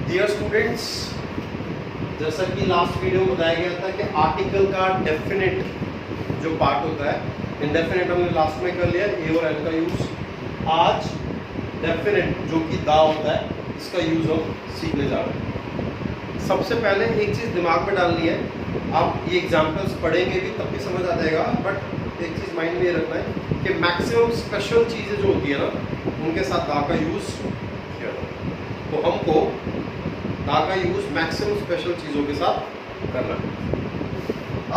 Dear students, जैसा कि last video में बताया गया था कि आर्टिकल का डेफिनेट जो पार्ट होता है, इनडेफिनेट हमने लास्ट में कर लिया, ए और एन का यूज। आज डेफिनेट जो कि दा होता है, इसका यूज हम सीखने जा रहे हैं। सबसे पहले एक चीज़ दिमाग में डालनी है, आप ये एग्जाम्पल्स पढ़ेंगे भी तब भी समझ आ जाएगा, बट एक चीज़ माइंड में ये रखना है कि मैक्सिमम स्पेशल चीज़ें जो होती है ना, उनके साथ दा का यूज़ किया जाता है। तो हमको दा का यूज़ मैक्सिमम स्पेशल चीज़ों के साथ करना है।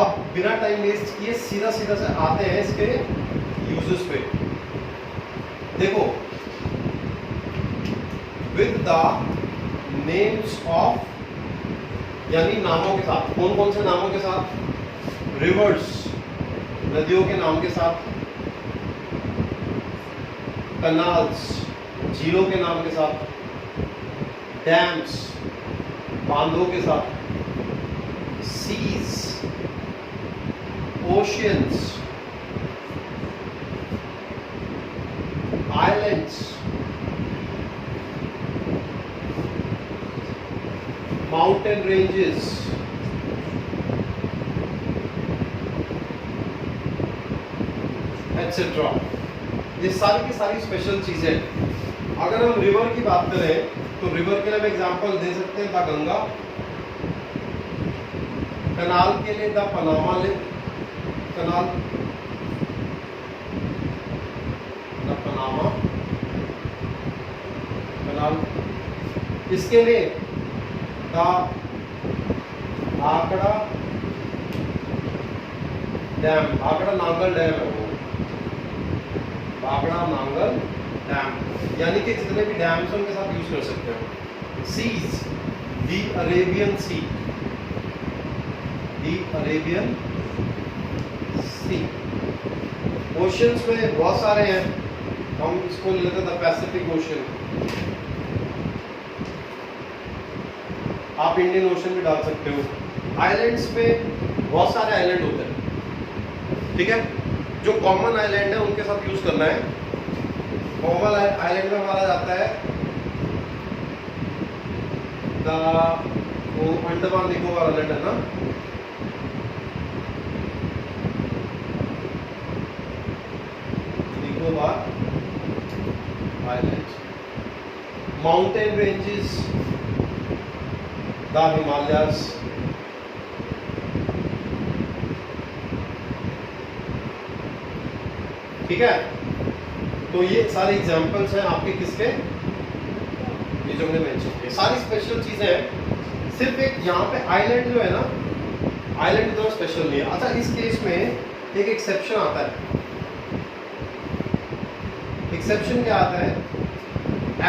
अब बिना टाइम वेस्ट किए सीधा सीधा से आते हैं इसके यूजेस पे। देखो, विद द नेम्स ऑफ, यानी नामों के साथ। कौन कौन से नामों के साथ? रिवर्स, नदियों के नाम के साथ, कनाल्स, झीलों के नाम के साथ, डैम्स, बांधों के साथ, seas, oceans, islands, mountain ranges, etcetera. ये सारी की सारी स्पेशल चीजें। अगर हम रिवर की बात करें तो रिवर के लिए हम एग्जांपल दे सकते हैं द गंगा, कनाल के लिए the Panama canal, the Panama canal. इसके लिए the Bhakra dam, Bhakra Nangal dam है वो, भाखड़ा नांगल डैम, यानी कि जितने भी डैम्स उनके साथ यूज कर सकते हो। सीज, दी अरेबियन सी, दी अरेबियन सी। ओशंस में बहुत सारे हैं, हम इसको लेते हैं द पैसिफिक ओशन। आप इंडियन ओशन भी डाल सकते हो। आइलैंड्स में बहुत सारे आइलैंड होते हैं, ठीक है। जो कॉमन आइलैंड है उनके साथ यूज करना है। कॉमन आइलैंड में हमारा जाता है वो अंडमान निकोबार आइलैंड है ना, Nicobar island. Mountain ranges, the Himalayas. ठीक है, तो ये सारे एग्जांपल्स हैं आपके किसके, ये जो हमने मेंशन किए, सारी स्पेशल चीजें हैं। सिर्फ एक यहाँ पे आइलैंड जो है ना, आइलैंड इतना स्पेशल नहीं है। अच्छा, इस केस में एक एक्सेप्शन आता है। एक्सेप्शन क्या आता है?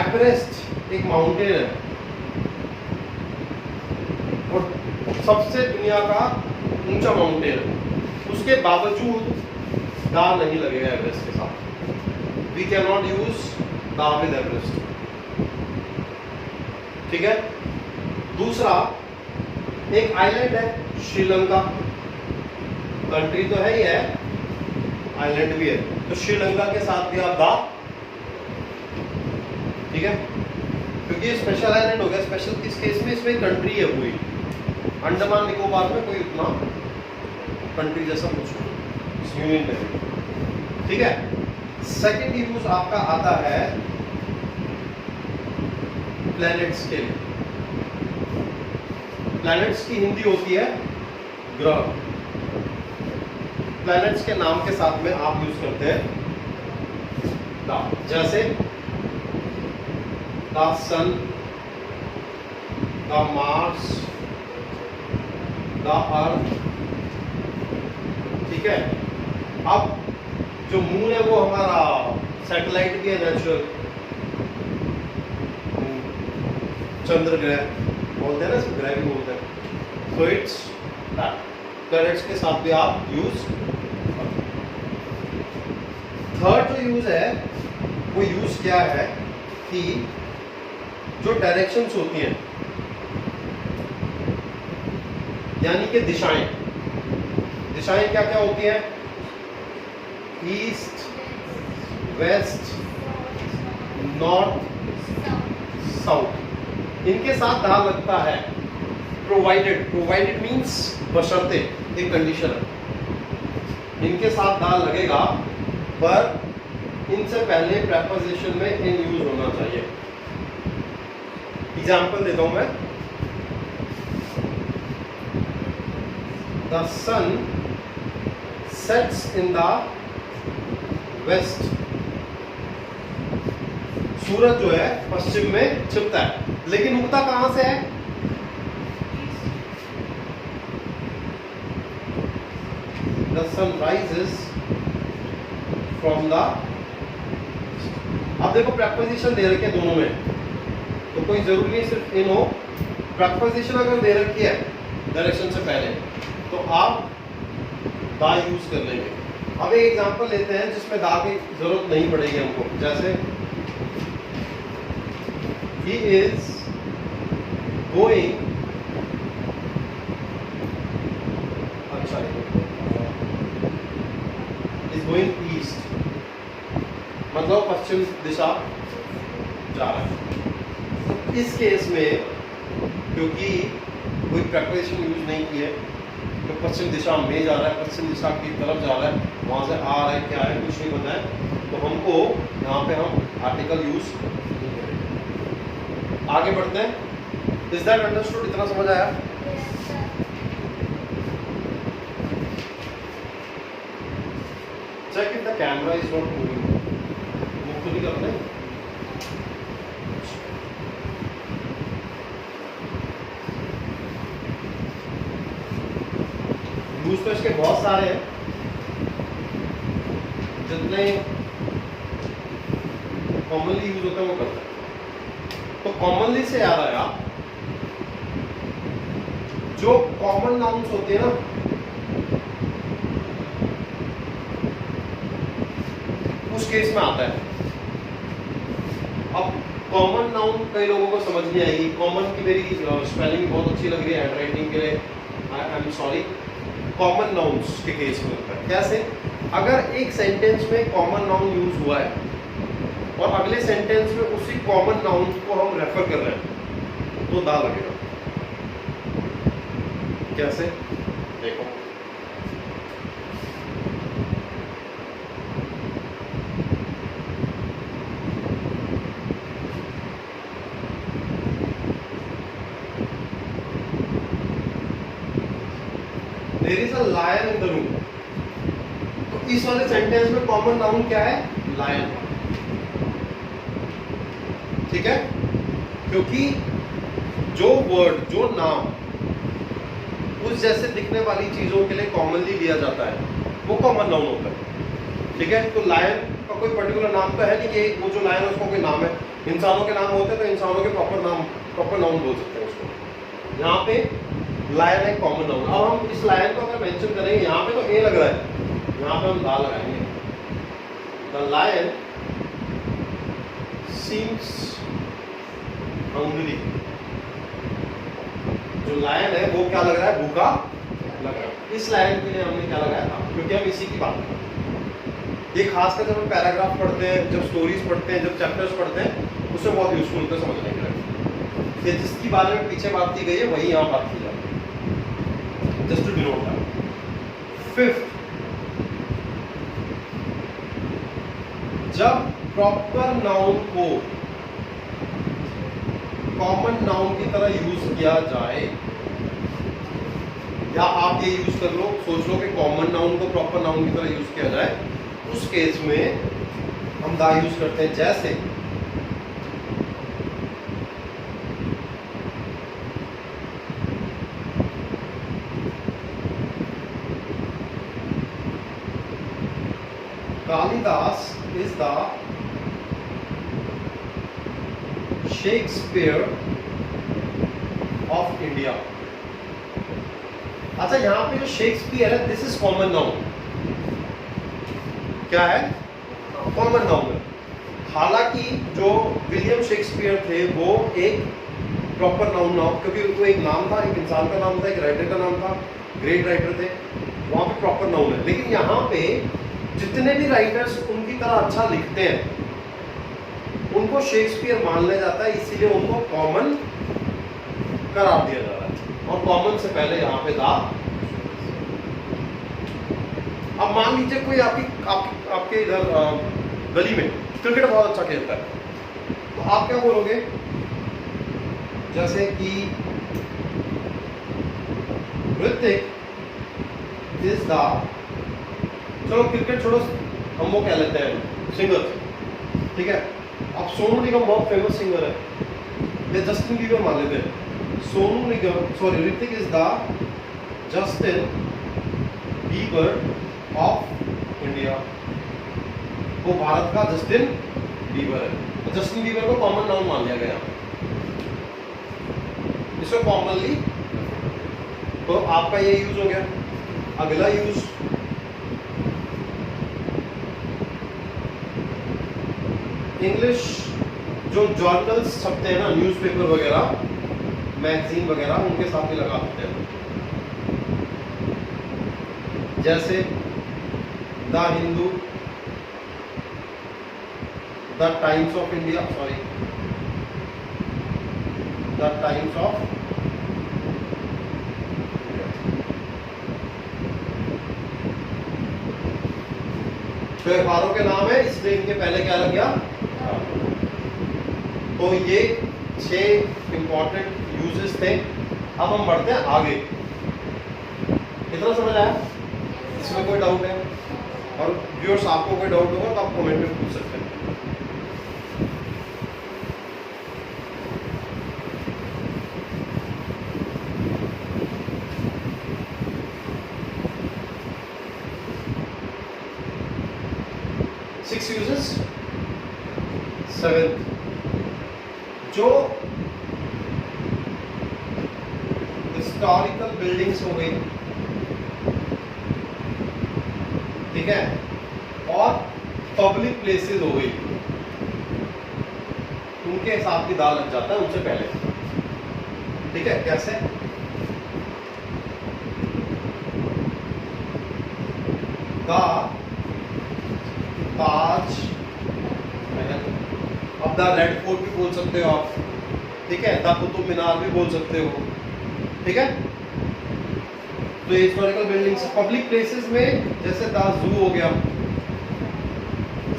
एवरेस्ट एक माउंटेन है और सबसे दुनिया का ऊंचा माउंटेन है, उसके बावजूद दा नहीं लगेगा एवरेस्ट के साथ। We cannot use दा with एवरेस्ट, ठीक है। दूसरा, एक आइलैंड है श्रीलंका, कंट्री तो है ही है, आइलैंड भी है, तो श्रीलंका के साथ भी आप दा, ठीक है, क्योंकि ये स्पेशल आइलैंड हो गया। स्पेशल किस केस में? इसमें कंट्री है पूरी। अंडमान निकोबार में कोई उतना कंट्री जैसा कुछ यूनियन टेरिटरी, ठीक है। सेकंड यूज आपका आता है प्लैनेट्स के लिए। प्लैनेट्स की हिंदी होती है ग्रह। प्लैनेट्स के नाम के साथ में आप यूज करते हैं दा, जैसे the sun, the Mars, the earth, ठीक है। अब जो मून है वो हमारा सैटेलाइट भी है, नेचुरल चंद्र ग्रह बोलते हैं ना, इसको ग्रह भी बोलते हैं। सो इट्स प्लैनेट्स के साथ भी आप यूज। थर्ड जो यूज है वो यूज क्या है कि जो डायरेक्शंस होती हैं, यानी कि दिशाएं, दिशाएं क्या क्या होती हैं? East, west, north, south. इनके साथ दा लगता है प्रोवाइडेड, प्रोवाइडेड मीन्स बशर्ते, एक कंडीशन है। इनके साथ दा लगेगा पर इनसे पहले प्रेपोजिशन में इन यूज होना चाहिए। एग्जाम्पल देता हूं मैं, the sun sets in the west, सूरज जो है पश्चिम में छिपता है, लेकिन उगता कहां से है? The sun rises from the, अब देखो प्रेपोजिशन दे रखे दोनों में, तो कोई जरूरी नहीं सिर्फ इन हो। प्रेपोजिशन अगर दे रखी है डायरेक्शन से पहले तो आप दा यूज कर लेंगे। अब एक एग्जांपल लेते हैं जिसमें दा की जरूरत नहीं पड़ेगी हमको, जैसे he is going, अच्छा is going east, मतलब पश्चिम दिशा जा रहा है। तो इस केस में क्योंकि कोई प्रेपोजिशन यूज नहीं की है, तो पश्चिम दिशा में जा रहा है, पश्चिम दिशा की तरफ जा रहा है, वहां से आ रहा है, क्या है कुछ नहीं पता है, तो हमको यहाँ पे हम आर्टिकल यूज नहीं करेंगे। आगे बढ़ते हैं। Is that understood? इतना समझ आया? Check if the camera is not moving, मुख खुद ही करते हैं। यूज तो इसके बहुत सारे हैं, जितने कॉमनली यूज होते हैं वो करते हैं। तो कॉमनली से याद आया, जो कॉमन नाउन्स होते हैं ना, उस केस में आता है। अब कॉमन नाउन कई लोगों को समझ नहीं आएगी। कॉमन की मेरी स्पेलिंग बहुत अच्छी लग रही है हैंडराइटिंग के लिए, I am sorry. Common nouns के केस में होता है कैसे? अगर एक सेंटेंस में कॉमन नाउन यूज हुआ है और अगले सेंटेंस में उसी कॉमन नाउन को हम रेफर कर रहे हैं, तो दा लगेगा। कैसे? देखो, there is a lion in the room, तो इस वाले सेंटेंस में कॉमन नाउन क्या है? लायन। ठीक है, क्योंकि जो वर्ड, जो नाम उस जैसे दिखने वाली चीजों के लिए कॉमनली लिया जाता है, वो कॉमन नाउन होता है। ठीक है, तो लायन का कोई पर्टिकुलर नाम तो है नहीं कि वो जो लायन है उसका कोई नाम है। इंसानों के नाम होते हैं तो इंसानों के प्रॉपर नाम, प्रॉपर नाउन बोल सकते हैं उसको। यहाँ पे लायन है कॉमन नाउन। अब हम इस लायन को अगर मेंशन करेंगे, यहाँ पे तो ए लग रहा है, यहाँ पे हम दा लगाएंगे। द लायन सीम्स हंग्री, जो लायन है वो क्या लग रहा है? भूखा लग रहा है। इस लायन के लिए हमने क्या लगाया था? क्योंकि हम इसी की बात कर रहे हैं। ये खासकर जब हम पैराग्राफ पढ़ते हैं, जब स्टोरीज पढ़ते हैं, जब चैप्टर्स पढ़ते हैं, उससे बहुत यूजफुल होता है समझने के लिए। ये जिसकी बारे में पीछे बात की गई है वही यहाँ बात की जाती है, just to denote that. Fifth, जब प्रॉपर नाउन को कॉमन नाउन की तरह यूज किया जाए, या आप ये यूज कर लो, सोच लो कि कॉमन नाउन को प्रॉपर नाउन की तरह यूज किया जाए, उस केस में हम दा यूज करते हैं। जैसे Kalidas is the Shakespeare of India। अच्छा, यहां पे जो शेक्सपियर है, दिस इज कॉमन नाउन। क्या है? कॉमन नाउन है। हालांकि जो विलियम शेक्सपियर थे वो एक प्रॉपर नाउन नाउन, क्योंकि वो एक नाम था, एक इंसान का नाम था, एक राइटर का नाम था, ग्रेट राइटर थे, वहां पे प्रॉपर नाउन है। लेकिन यहाँ पे जितने भी राइटर्स उनकी तरह अच्छा लिखते हैं, उनको शेक्सपियर मान लिया जाता है, इसीलिए उनको कॉमन करार दिया जा रहा है और कॉमन से पहले यहाँ पे दा। अब मान लीजिए कोई आपके इधर गली में क्रिकेट बहुत अच्छा खेलता है, तो आप क्या बोलोगे? जैसे कि ऋतिक इज द, चलो क्रिकेट छोड़ो, हम वो कह लेते हैं सिंगर, ठीक है। अब सोनू निगम बहुत फेमस सिंगर है, ये जस्टिन बीबर मान लेते हैं। Sonu Nigam, sorry, Hrithik is the Justin Bieber of India. वो भारत का जस्टिन बीबर है, तो जस्टिन बीबर को कॉमन नाउन मान लिया गया इसको कॉमनली, तो आपका ये यूज हो गया। अगला यूज, इंग्लिश जो जर्नल्स छपते हैं ना, न्यूज़पेपर वगैरह, मैगजीन वगैरह, उनके साथ भी लगा देते हैं। जैसे the Hindu, the times of India, sorry, the times of, तो अखबारों के नाम है इसलिए इनके पहले क्या लग गया। तो ये 6 इंपॉर्टेंट यूजेस थे। अब हम बढ़ते हैं आगे। इतना समझ आया? इसमें कोई डाउट है? और व्यूअर्स आपको कोई डाउट होगा तो आप कमेंट में पूछ सकते हैं। सिक्स यूजेस, 7 जो हिस्टोरिकल बिल्डिंग्स हो गई, ठीक है, और पब्लिक प्लेसेस हो गई, उनके हिसाब की दाल लग जाता है उनसे पहले, ठीक है। कैसे? ताज महल, अब द रेड फोर्ट भी बोल सकते हो आप, ठीक है, द कुतुब मीनार भी बोल सकते हो, ठीक है। तो हिस्टोरिकल बिल्डिंग्स, पब्लिक प्लेसेस में जैसे द जू हो गया,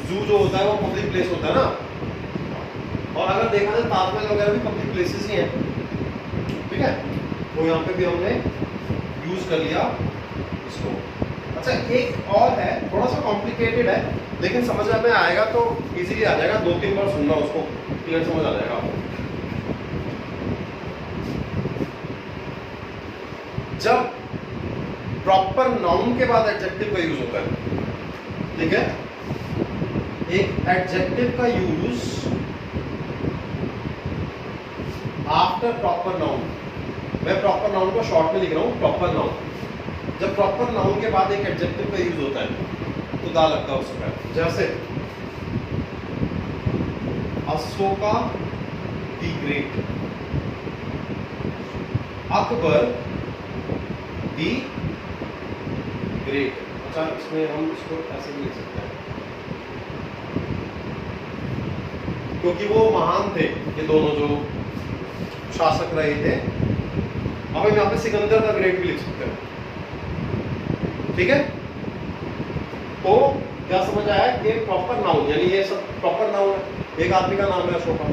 जू जो होता है वो पब्लिक प्लेस होता है ना, और अगर देखा जाए ताजमहल वगैरह भी पब्लिक प्लेसेस ही हैं, ठीक है। तो यहाँ पे भी हमने यूज कर लिया इसको। अच्छा, एक और है, थोड़ा सा कॉम्प्लिकेटेड है लेकिन समझ में आएगा तो इजीली आ जाएगा, 2-3 बार सुनना उसको, क्लियर समझ आ जाएगा आपको। जब प्रॉपर नाउन के बाद एडजेक्टिव का यूज होता है, ठीक है, एक एडजेक्टिव का यूज आफ्टर प्रॉपर नाउन, मैं प्रॉपर नाउन को शॉर्ट में लिख रहा हूं, प्रॉपर नाउन, जब प्रॉपर नाउन के बाद एक एडजेक्टिव का यूज होता है तो दा लगता है उससे पहले। जैसे Ashoka the great, Akbar the great. अच्छा, इसमें हम इसको ऐसे भी लिख सकते हैं क्योंकि वो महान थे, ये दोनों जो शासक रहे थे। अब हम यहाँ पे सिकंदर द ग्रेट भी लिख सकते हैं, ठीक है। तो क्या समझ आया कि प्रॉपर नाउन, यानी ये सब प्रॉपर नाउन है। एक आदमी का नाम है अशोका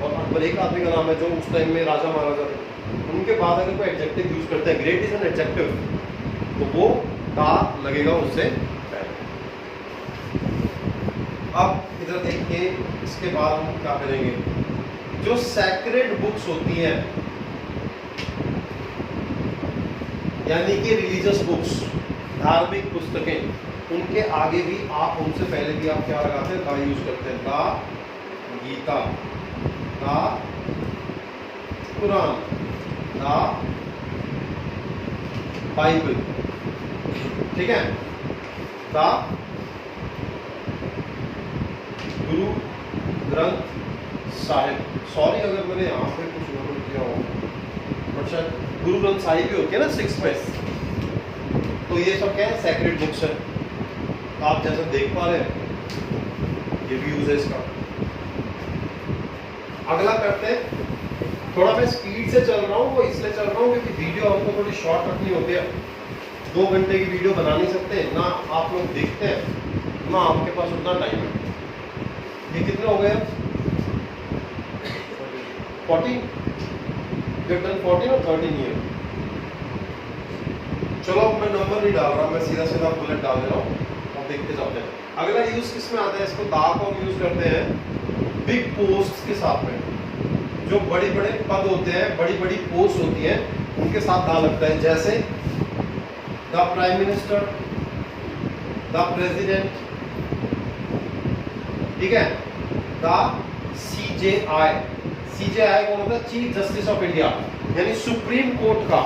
और अकबर एक आदमी का नाम है जो उस टाइम में राजा महाराजा थे। उनके बाद अगर कोई एडजेक्टिव यूज करते हैं, ग्रेट इज एन एडजेक्टिव, तो वो दा लगेगा उससे पहले। अब इधर देखिए, इसके बाद हम क्या करेंगे, जो सैक्रेड बुक्स होती हैं, यानी कि रिलीजियस बुक्स, धार्मिक पुस्तकें, उनके आगे भी आप, उनसे पहले भी आप क्या लगाते हैं, दा यूज करते हैं। दा गीता, दा कुरान, दा बाइबल, ठीक है, दा गुरु ग्रंथ साहिब। सॉरी अगर मैंने यहाँ पे कुछ नोट किया हो, बट शायद गुरु ग्रंथ साहिब भी होती है ना 6 में, तो ये सब क्या है, सैक्रेड बुक्स है। आप जैसा देख पा रहे हैं, ये भी यूज है इसका। अगला करते हैं थोड़ा मैं स्पीड से चल रहा हूँ, वो इसलिए चल रहा हूँ क्योंकि वीडियो हमको थोड़ी शॉर्ट रखनी होती है। 2 घंटे की वीडियो बना नहीं सकते ना, आप लोग देखते हैं ना, आपके पास उतना टाइम है। ये कितने हो गए अब? 14 डन 14 और 13 ईयर। चलो अब मैं नंबर नहीं डाल रहा, मैं सीधा सीधा बुलेट डाल दे रहा हूँ, अब देखते जाते हैं। अगला यूज किस में आता है? इसको दा को हम यूज करते हैं बिग पोस्ट के साथ में। जो बड़े बड़े पद होते हैं, बड़ी बड़ी पोस्ट होती है, उनके साथ दा लगता है। जैसे the prime minister, the president, ठीक है, द CJI। CJI कौन होता है? चीफ जस्टिस ऑफ इंडिया, यानी सुप्रीम कोर्ट का।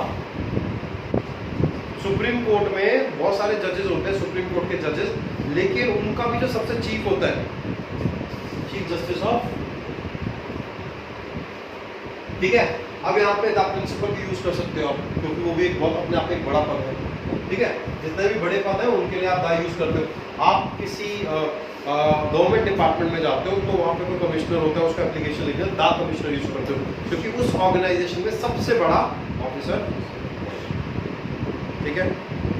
सुप्रीम कोर्ट में बहुत सारे जजेस होते हैं, सुप्रीम कोर्ट के जजेस, लेकिन उनका भी जो सबसे चीफ होता है, चीफ जस्टिस ऑफ, ठीक है। अब यहाँ पे द प्रिंसिपल भी यूज कर सकते हो आप, क्योंकि वो भी एक बहुत अपने आप में एक बड़ा पद है, ठीक है। जितने भी बड़े पद हैं उनके लिए आप द यूज करते हो। आप किसी गवर्नमेंट डिपार्टमेंट में जाते हो तो वहाँ पे कोई कमिश्नर होता है, उसका एप्लीकेशन लिखते हैं, द कमिश्नर यूज करते हो, क्योंकि उस ऑर्गेनाइजेशन में सबसे बड़ा ऑफिसर, ठीक है।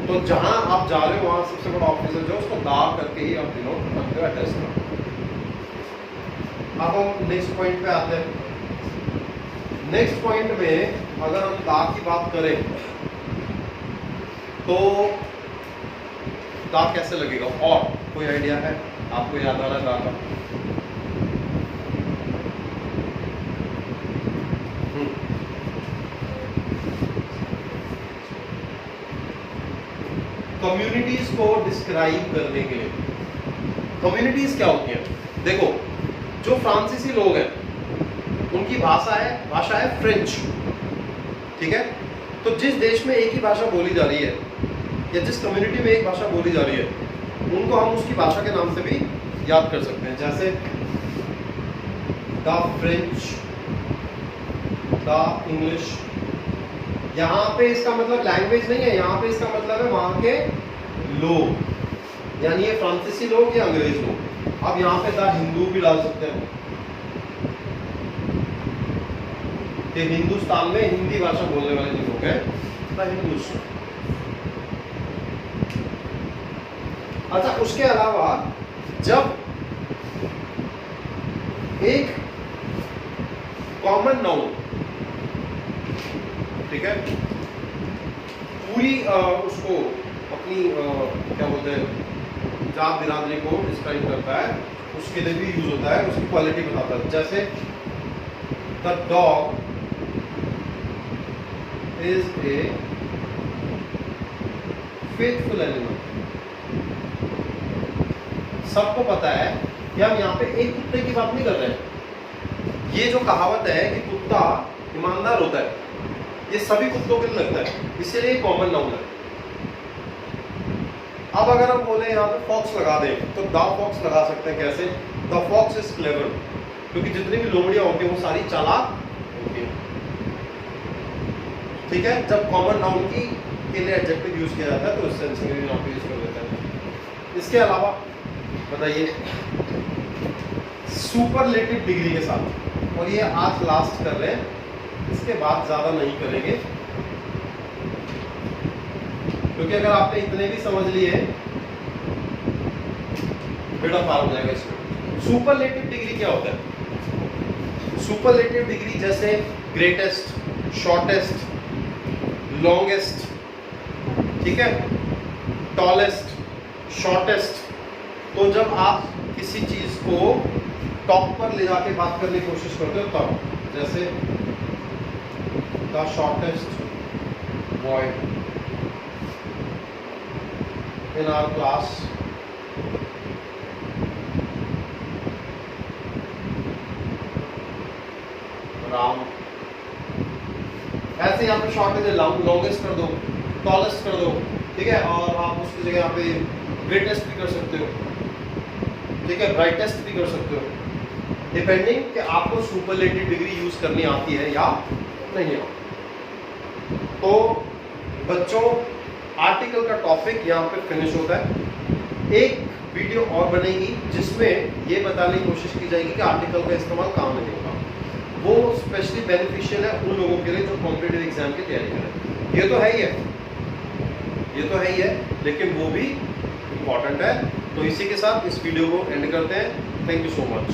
तो जहां आप जा रहे हो वहां सबसे बड़ा ऑफिसर जो, उसको दा करके ही आप डिनोट करते हो, अटैच करो। अब हम नेक्स्ट पॉइंट पे आते हैं। नेक्स्ट पॉइंट में अगर हम दा की बात करें तो दा कैसे लगेगा, और कोई आइडिया है आपको? याद आ रहा है दा का? कम्युनिटीज को डिस्क्राइब करने के लिए। कम्युनिटीज क्या होती हैं? देखो, जो फ्रांसीसी लोग हैं उनकी भाषा है फ्रेंच, ठीक है। तो जिस देश में एक ही भाषा बोली जा रही है, या जिस कम्युनिटी में एक भाषा बोली जा रही है, उनको हम उसकी भाषा के नाम से भी याद कर सकते हैं। जैसे द फ्रेंच, द इंग्लिश। यहाँ पे इसका मतलब लैंग्वेज नहीं है, यहाँ पे इसका मतलब है वहां के लोग, यानी ये फ्रांसीसी लोग या अंग्रेज लोग। अब यहाँ पे द हिंदू भी डाल सकते हैं कि हिंदुस्तान में हिंदी भाषा बोलने वाले जो लोग हैं, द हिंदूस। अच्छा, उसके अलावा जब एक कॉमन नाउन, ठीक है, पूरी उसको अपनी क्या बोलते हैं, जात बिरादरी को डिस्क्राइब करता है, उसके लिए भी यूज होता है, उसकी क्वालिटी बताता है। जैसे the dog is a faithful animal. सबको पता है कि हम यहाँ पे एक कुत्ते की बात नहीं कर रहे हैं। ये जो कहावत है कि कुत्ता ईमानदार होता है, ये सभी कुत्तों के लिए लगता है, इसलिए कॉमन नाउन है। अब अगर हम बोले यहाँ पे फॉक्स लगा दें तो द फॉक्स लगा सकते हैं। कैसे? द फॉक्स इज क्लेवर, क्योंकि जितनी भी लोमड़ियां होती हैं वो सारी चालाक होती हैं, ठीक है। जब कॉमन नाउन की के लिए एडजेक्टिव यूज किया जाता है तो इस सेंस में भी यहाँ पे यूज कर देते हैं। इसके अलावा बताइए सुपरलेटिव डिग्री के साथ, और ये आज लास्ट कर रहे हैं, इसके बाद ज्यादा नहीं करेंगे, क्योंकि अगर आपने इतने भी समझ लिए बेटा पार हो जाएगा इसमें। सुपरलेटिव डिग्री क्या होता है? सुपरलेटिव डिग्री जैसे ग्रेटेस्ट, शॉर्टेस्ट, लॉन्गेस्ट, ठीक है, टॉलेस्ट, शॉर्टेस्ट। तो जब आप किसी चीज को टॉप पर ले जाके बात करने की कोशिश करते हो तब, जैसे the shortest boy in our class, Ram. ऐसे यहाँ पे शॉर्टेज है, लॉन्गेस्ट कर दो, टॉलेस्ट कर दो, ठीक है, और आप उसकी जगह यहाँ पे ग्रेटेस्ट भी कर सकते हो, ठीक है, ब्राइटेस्ट भी कर सकते हो, डिपेंडिंग कि आपको सुपरलेटिव डिग्री यूज करनी आती है या नहीं आती। तो बच्चों, आर्टिकल का टॉपिक यहाँ पे फिनिश होता है। एक वीडियो और बनेगी जिसमें ये बताने की कोशिश की जाएगी कि आर्टिकल का इस्तेमाल कहाँ नहीं होगा। वो स्पेशली बेनिफिशियल है उन लोगों के लिए जो कॉम्पिटिटिव एग्जाम की तैयारी करें। ये तो है ही है, ये तो है ही है, लेकिन वो भी इम्पॉर्टेंट है। तो इसी के साथ इस वीडियो को एंड करते हैं। Thank you so much.